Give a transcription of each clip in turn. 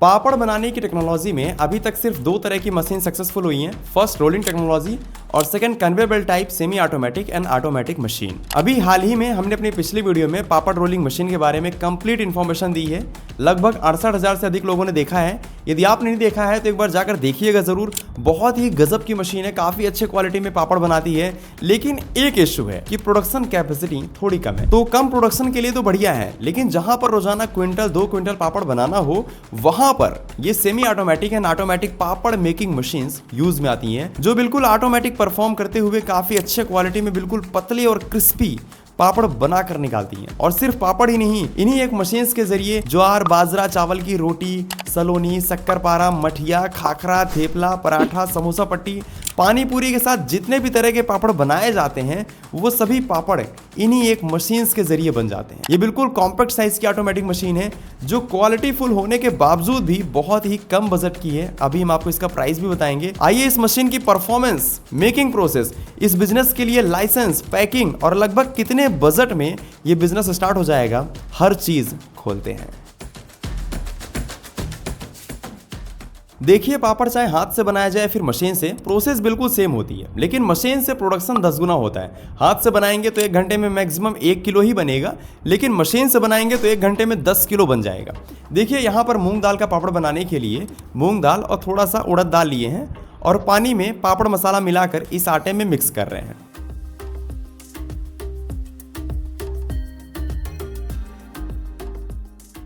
पापड़ बनाने की टेक्नोलॉजी में अभी तक सिर्फ दो तरह की मशीन सक्सेसफुल हुई हैं। फर्स्ट रोलिंग टेक्नोलॉजी और second conveyor belt type semi automatic and automatic machine. अभी हाल ही में हमने अपनी पिछली वीडियो में पापड़ रोलिंग मशीन के बारे में कंप्लीट इन्फॉर्मेशन दी है। लगभग 68,000 से अधिक लोगों ने देखा है। यदि आपने नहीं देखा है तो एक बार जाकर देखिएगा जरूर। बहुत ही गजब की मशीन है, काफी अच्छे क्वालिटी में पापड़ बनाती है। लेकिन एक इश्यू है कि प्रोडक्शन कैपेसिटी थोड़ी कम है। तो कम प्रोडक्शन के लिए तो बढ़िया है, लेकिन जहां पर रोजाना क्विंटल 2 क्विंटल पापड़ बनाना हो वहां पर ये semi automatic and automatic papad making machines use में आती हैं, जो बिल्कुल ऑटोमेटिक परफॉर्म करते हुए काफी अच्छे क्वालिटी में बिल्कुल पतली और क्रिस्पी पापड़ बनाकर निकालती हैं। और सिर्फ पापड़ ही नहीं, इन्हीं एक मशीन्स के जरिए ज्वार बाजरा चावल की रोटी, सलोनी, शक्करपारा, मठिया, खाखरा, थेपला, पराठा, समोसा पट्टी, पानी पूरी के साथ जितने भी तरह के पापड़ बनाए जाते हैं वो सभी पापड़ इन्हीं एक मशीन्स के जरिए बन जाते हैं। ये बिल्कुल कॉम्पैक्ट साइज की ऑटोमेटिक मशीन है जो क्वालिटी फुल होने के बावजूद भी बहुत ही कम बजट की है। अभी हम आपको इसका प्राइस भी बताएंगे। आइए इस मशीन की परफॉर्मेंस, मेकिंग प्रोसेस, इस बिजनेस के लिए लाइसेंस, पैकिंग और लगभग कितने बजट में ये बिजनेस स्टार्ट हो जाएगा, हर चीज खोलते हैं। देखिए, पापड़ चाहे हाथ से बनाया जाए फिर मशीन से, प्रोसेस बिल्कुल सेम होती है, लेकिन मशीन से प्रोडक्शन 10 गुना होता है। हाथ से बनाएंगे तो 1 घंटे में मैक्सिमम 1 किलो ही बनेगा, लेकिन मशीन से बनाएंगे तो 1 घंटे में 10 किलो बन जाएगा। देखिए, यहाँ पर मूंग दाल का पापड़ बनाने के लिए मूंग दाल और थोड़ा सा उड़द दाल लिए हैं और पानी में पापड़ मसाला मिलाकर इस आटे में मिक्स कर रहे हैं।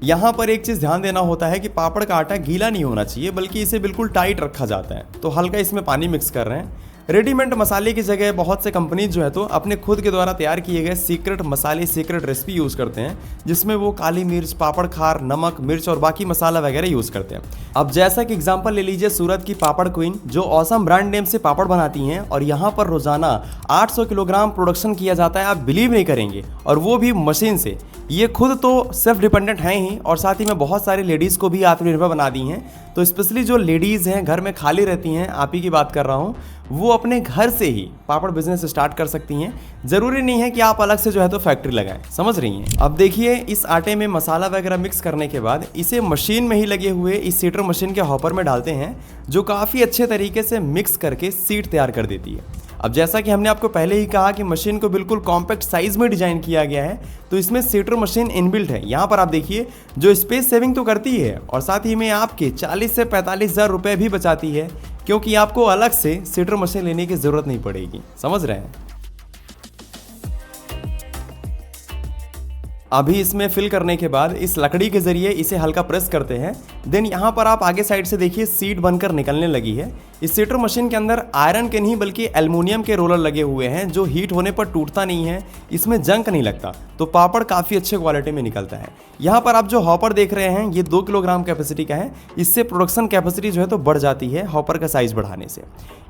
यहाँ पर एक चीज ध्यान देना होता है कि पापड़ का आटा गीला नहीं होना चाहिए, बल्कि इसे बिल्कुल टाइट रखा जाता है। तो हल्का इसमें पानी मिक्स कर रहे हैं। रेडीमेड मसाले की जगह बहुत से कंपनीज जो है तो अपने खुद के द्वारा तैयार किए गए सीक्रेट मसाले, सीक्रेट रेसिपी यूज करते हैं, जिसमें वो काली मिर्च, पापड़ खार, नमक, मिर्च और बाकी मसाला वगैरह यूज करते हैं। अब जैसा कि एग्जांपल ले लीजिए सूरत की पापड़ क्वीन, जो ऑसम ब्रांड नेम से पापड़ बनाती हैं और यहाँ पर रोजाना 800 किलोग्राम प्रोडक्शन किया जाता है। आप बिलीव नहीं करेंगे, और वो भी मशीन से। ये खुद तो सेल्फ डिपेंडेंट हैं ही, और साथ ही में बहुत सारी लेडीज को भी आत्मनिर्भर बना दी हैं। तो स्पेशली जो लेडीज हैं, घर में खाली रहती हैं, आप ही की बात कर रहा हूँ, वो अपने घर से ही पापड़ बिजनेस स्टार्ट कर सकती हैं। जरूरी नहीं है कि आप अलग से जो है तो फैक्ट्री लगाएं, समझ रही हैं। अब देखिए, इस आटे में मसाला वगैरह मिक्स करने के बाद इसे मशीन में ही लगे हुए इस सीटर मशीन के हॉपर में डालते हैं, जो काफ़ी अच्छे तरीके से मिक्स करके सीट तैयार कर देती है। अब जैसा कि हमने आपको पहले ही कहा कि मशीन को बिल्कुल कॉम्पैक्ट साइज में डिजाइन किया गया है, तो इसमें सीटर मशीन इनबिल्ट है। यहाँ पर आप देखिए, जो स्पेस सेविंग तो करती है और साथ ही में आपके 40 से 45,000 रुपये भी बचाती है, क्योंकि आपको अलग से सीटर मशीन लेने की जरूरत नहीं पड़ेगी। समझ रहे हैं। अभी इसमें फिल करने के बाद इस लकड़ी के जरिए इसे हल्का प्रेस करते हैं। देन यहाँ पर आप आगे साइड से देखिए सीट बनकर निकलने लगी है। इस सीटर मशीन के अंदर आयरन के नहीं बल्कि एल्युमिनियम के रोलर लगे हुए हैं, जो हीट होने पर टूटता नहीं है, इसमें जंग नहीं लगता, तो पापड़ काफ़ी अच्छे क्वालिटी में निकलता है। यहाँ पर आप जो हॉपर देख रहे हैं ये 2 किलोग्राम कैपेसिटी का है। इससे प्रोडक्शन कैपेसिटी जो है तो बढ़ जाती है हॉपर का साइज बढ़ाने से।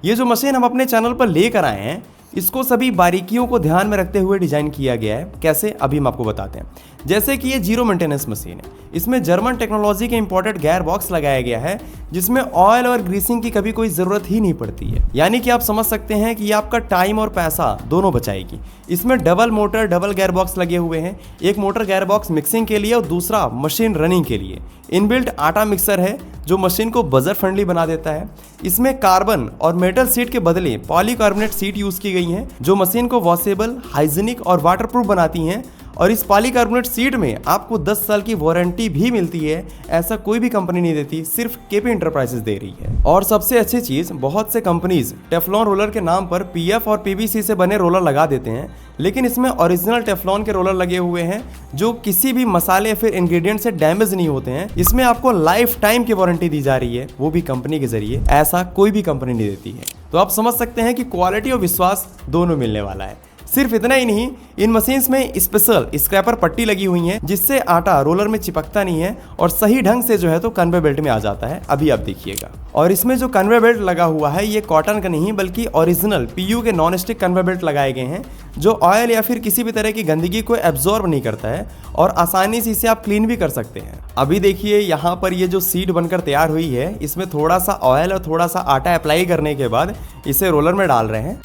ये जो मशीन हम अपने चैनल पर लेकर आए हैं, इसको सभी बारीकियों को ध्यान में रखते हुए डिजाइन किया गया है। कैसे, अभी हम आपको बताते हैं। जैसे कि ये 0 मेंटेनेंस मशीन है। इसमें जर्मन टेक्नोलॉजी के इंपोर्टेड गेयर बॉक्स लगाया गया है, जिसमें ऑयल और ग्रीसिंग की कभी कोई जरूरत ही नहीं पड़ती है। यानी कि आप समझ सकते हैं कि ये आपका टाइम और पैसा दोनों बचाएगी। इसमें double motor, double gear box लगे हुए हैं। एक मोटर गेयर बॉक्स मिक्सिंग के लिए और दूसरा मशीन रनिंग के लिए। इनबिल्ट आटा मिक्सर है जो मशीन को बजट फ्रेंडली बना देता है। इसमें कार्बन और मेटल सीट के बदले पॉलीकार्बोनेट सीट यूज की गई हैं, जो मशीन को वॉशेबल, हाइजीनिक और वाटरप्रूफ बनाती हैं। और इस पॉलीकार्बोनेट सीट में आपको 10 साल की वारंटी भी मिलती है। ऐसा कोई भी कंपनी नहीं देती, सिर्फ केपी इंटरप्राइजेस दे रही है। और सबसे अच्छी चीज, बहुत से कंपनीज टेफ्लॉन रोलर के नाम पर पीएफ और पीवीसी से बने रोलर लगा देते हैं, लेकिन इसमें ओरिजिनल टेफ्लॉन के रोलर लगे हुए हैं, जो किसी भी मसाले या फिर इंग्रेडिएंट से डैमेज नहीं होते हैं। इसमें आपको लाइफ टाइम की वारंटी दी जा रही है, वो भी कंपनी के जरिए। ऐसा कोई भी कंपनी नहीं देती है। तो आप समझ सकते हैं कि क्वालिटी और विश्वास दोनों मिलने वाला है। सिर्फ इतना ही नहीं, इन मशीन्स में स्पेशल स्क्रैपर पट्टी लगी हुई है, जिससे आटा रोलर में चिपकता नहीं है और सही ढंग से जो है तो कन्वेयर बेल्ट में आ जाता है। अभी आप देखिएगा। और इसमें जो कन्वेयर बेल्ट लगा हुआ है ये कॉटन का नहीं बल्कि ओरिजिनल पीयू के नॉन स्टिक कन्वेयर बेल्ट लगाए गए हैं, जो ऑयल या फिर किसी भी तरह की गंदगी को एब्जॉर्ब नहीं करता है और आसानी से इसे आप क्लीन भी कर सकते हैं। अभी देखिए, यहाँ पर ये जो सीट बनकर तैयार हुई है, इसमें थोड़ा सा ऑयल और थोड़ा सा आटा अप्लाई करने के बाद इसे रोलर में डाल रहे हैं।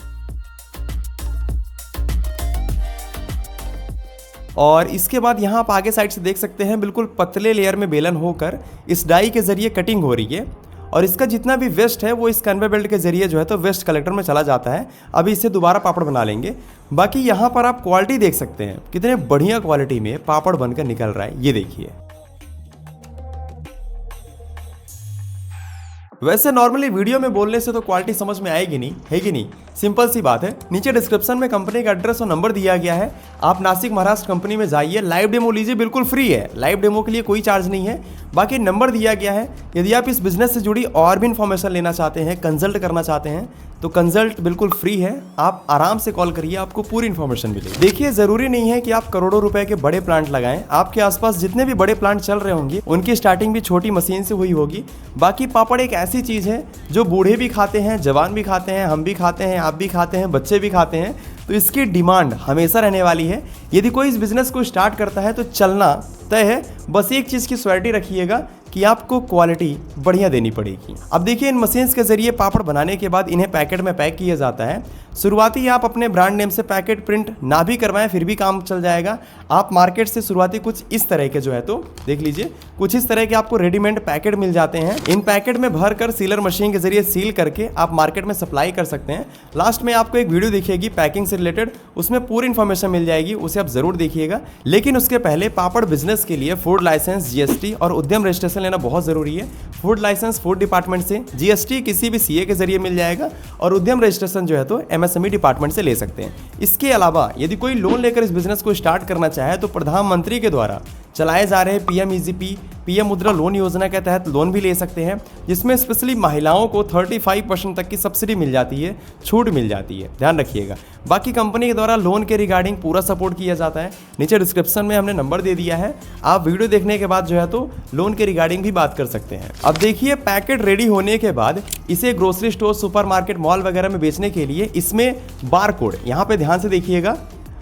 और इसके बाद यहाँ आप आगे साइड से देख सकते हैं बिल्कुल पतले लेयर में बेलन होकर इस डाई के ज़रिए कटिंग हो रही है और इसका जितना भी वेस्ट है वो इस कन्वे बेल्ट के ज़रिए जो है तो वेस्ट कलेक्टर में चला जाता है। अभी इससे दोबारा पापड़ बना लेंगे। बाकी यहाँ पर आप क्वालिटी देख सकते हैं, कितने बढ़िया क्वालिटी में पापड़ बनकर निकल रहा है, ये देखिए। वैसे नॉर्मली वीडियो में बोलने से तो क्वालिटी समझ में आएगी नहीं, है कि नहीं? सिंपल सी बात है। नीचे डिस्क्रिप्शन में कंपनी का एड्रेस और नंबर दिया गया है। आप नासिक महाराष्ट्र कंपनी में जाइए, लाइव डेमो लीजिए, बिल्कुल फ्री है। लाइव डेमो के लिए कोई चार्ज नहीं है। बाकी नंबर दिया गया है। यदि आप इस बिजनेस से जुड़ी और भी इन्फॉर्मेशन लेना चाहते हैं, कंसल्ट करना चाहते हैं, तो कंसल्ट बिल्कुल फ्री है। आप आराम से कॉल करिए, आपको पूरी इन्फॉर्मेशन मिलेगी। देखिए, जरूरी नहीं है कि आप करोड़ों रुपए के बड़े प्लांट लगाएं। आपके आसपास जितने भी बड़े प्लांट चल रहे होंगे उनकी स्टार्टिंग भी छोटी मशीन से हुई होगी। बाकी पापड़ एक ऐसी चीज़ है जो बूढ़े भी खाते हैं, जवान भी खाते हैं, हम भी खाते हैं, आप भी खाते हैं, बच्चे भी खाते हैं। तो इसकी डिमांड हमेशा रहने वाली है। यदि कोई इस बिज़नेस को स्टार्ट करता है तो चलना तय है। बस एक चीज़ की श्योरिटी रखिएगा कि आपको क्वालिटी बढ़िया देनी पड़ेगी। अब देखिए, इन मशीन्स के ज़रिए पापड़ बनाने के बाद इन्हें पैकेट में पैक किया जाता है। शुरुआती आप अपने ब्रांड नेम से पैकेट प्रिंट ना भी करवाएं फिर भी काम चल जाएगा। आप मार्केट से शुरुआती कुछ इस तरह के जो है तो देख लीजिए, कुछ इस तरह के आपको रेडीमेड पैकेट मिल जाते हैं। इन पैकेट में भर कर सीलर मशीन के जरिए सील करके आप मार्केट में सप्लाई कर सकते हैं। लास्ट में आपको एक वीडियो दिखेगी पैकिंग से रिलेटेड, उसमें पूरी इन्फॉर्मेशन मिल जाएगी, उसे आप जरूर देखिएगा। लेकिन उसके पहले पापड़ बिजनेस के लिए फूड लाइसेंस, जीएसटी और उद्यम रजिस्ट्रेशन लेना बहुत जरूरी है। फूड लाइसेंस फूड डिपार्टमेंट से, जीएसटी किसी भी सीए के जरिए मिल जाएगा और उद्यम रजिस्ट्रेशन जो है तो एमएसएमई डिपार्टमेंट से ले सकते हैं। इसके अलावा यदि कोई लोन लेकर इस बिजनेस को स्टार्ट करना चाहे तो प्रधानमंत्री के द्वारा चलाए जा रहे पीएमईजीपी, पीएम मुद्रा लोन योजना के तहत लोन भी ले सकते हैं, जिसमें स्पेशली महिलाओं को 35% तक की सब्सिडी मिल जाती है, छूट मिल जाती है, ध्यान रखिएगा। बाकी कंपनी के द्वारा लोन के रिगार्डिंग पूरा सपोर्ट किया जाता है। नीचे डिस्क्रिप्शन में हमने नंबर दे दिया है, आप वीडियो देखने के बाद जो है तो लोन के रिगार्डिंग भी बात कर सकते हैं। अब देखिए, पैकेट रेडी होने के बाद इसे ग्रोसरी स्टोर, सुपरमार्केट, मॉल वगैरह में बेचने के लिए इसमें बार कोड, यहाँ पे ध्यान से देखिएगा,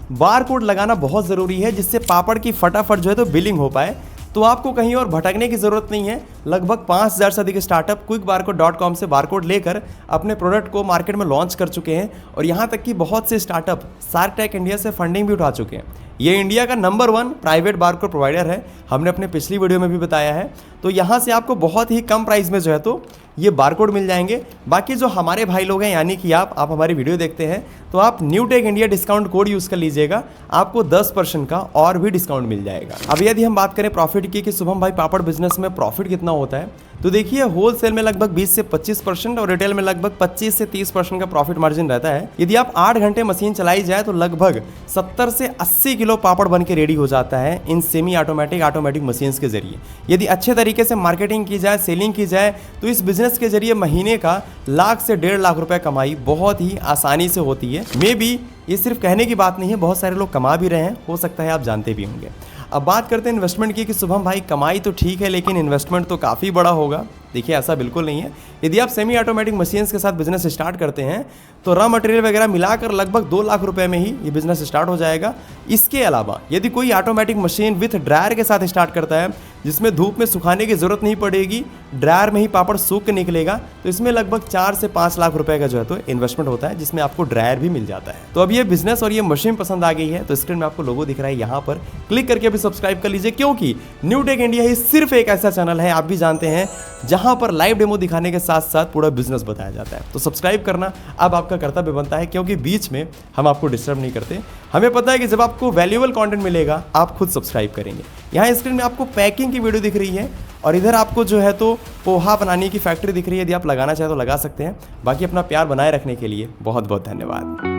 बार कोड लगाना बहुत ज़रूरी है, जिससे पापड़ की फटाफट जो है तो बिलिंग हो पाए। तो आपको कहीं और भटकने की ज़रूरत नहीं है। लगभग 5000 से अधिक स्टार्टअप quickbarcode.com से बारकोड लेकर अपने प्रोडक्ट को मार्केट में लॉन्च कर चुके हैं और यहाँ तक कि बहुत से स्टार्टअप शार्क टैंक इंडिया से फंडिंग भी उठा चुके हैं। ये इंडिया का नंबर 1 प्राइवेट बारकोड प्रोवाइडर है, हमने अपने पिछली वीडियो में भी बताया है। तो यहाँ से आपको बहुत ही कम प्राइस में जो है तो ये बारकोड मिल जाएंगे। बाकी जो हमारे भाई लोग हैं, यानी कि आप हमारी वीडियो देखते हैं, तो आप new take India discount code use कर लीजिएगा, आपको 10% का और भी डिस्काउंट मिल जाएगा। अब यदि हम बात करें प्रॉफिट की कि शुभम भाई पापड़ बिजनेस में प्रॉफिट कितना होता है, तो देखिए, होलसेल में लगभग 20 से 25% और रिटेल में लगभग 25 से 30% का प्रॉफिट मार्जिन रहता है। यदि आप 8 घंटे मशीन चलाई जाए तो लगभग 70 से 80 किलो पापड़ बन के रेडी हो जाता है इन सेमी ऑटोमेटिक मशीन्स के जरिए। यदि अच्छे तरीके से मार्केटिंग की जाए, सेलिंग की जाए, तो इस बिजनेस के जरिए महीने का लाख से 1.5 लाख रुपए कमाई बहुत ही आसानी से होती है। मे बी ये सिर्फ कहने की बात नहीं है, बहुत सारे लोग कमा भी रहे हैं, हो सकता है आप जानते भी होंगे। अब बात करते हैं इन्वेस्टमेंट की कि शुभम भाई कमाई तो ठीक है लेकिन इन्वेस्टमेंट तो काफ़ी बड़ा होगा। देखिए, ऐसा बिल्कुल नहीं है। यदि आप सेमी ऑटोमेटिक मशीन्स के साथ बिजनेस स्टार्ट करते हैं तो रॉ मटेरियल वगैरह मिलाकर लगभग 2 लाख रुपए में ही ये बिजनेस स्टार्ट हो जाएगा। इसके अलावा यदि कोई ऑटोमेटिक मशीन विथ ड्रायर के साथ स्टार्ट करता है, जिसमें धूप में सुखाने की जरूरत नहीं पड़ेगी, ड्रायर में ही पापड़ सूख के निकलेगा, तो इसमें लगभग 4 से 5 लाख रुपए का जो है तो इन्वेस्टमेंट होता है, जिसमें आपको ड्रायर भी मिल जाता है। तो अब ये बिजनेस और ये मशीन पसंद आ गई है तो स्क्रीन में आपको लोगो दिख रहा है, यहाँ पर क्लिक करके भी सब्सक्राइब कर लीजिए, क्योंकि न्यू टेक इंडिया ही सिर्फ एक ऐसा चैनल है, आप भी जानते हैं, जहां पर लाइव डेमो दिखाने के साथ साथ पूरा बिजनेस बताया जाता है। तो सब्सक्राइब करना अब आपका कर्तव्य बनता है, क्योंकि बीच में हम आपको डिस्टर्ब नहीं करते। हमें पता है कि जब आपको वैल्यूएबल कंटेंट मिलेगा आप खुद सब्सक्राइब करेंगे। यहाँ स्क्रीन में आपको पैकिंग की वीडियो दिख रही है और इधर आपको जो है तो पोहा बनाने की फैक्ट्री दिख रही है। यदि आप लगाना चाहें तो लगा सकते हैं। बाकी अपना प्यार बनाए रखने के लिए बहुत बहुत धन्यवाद।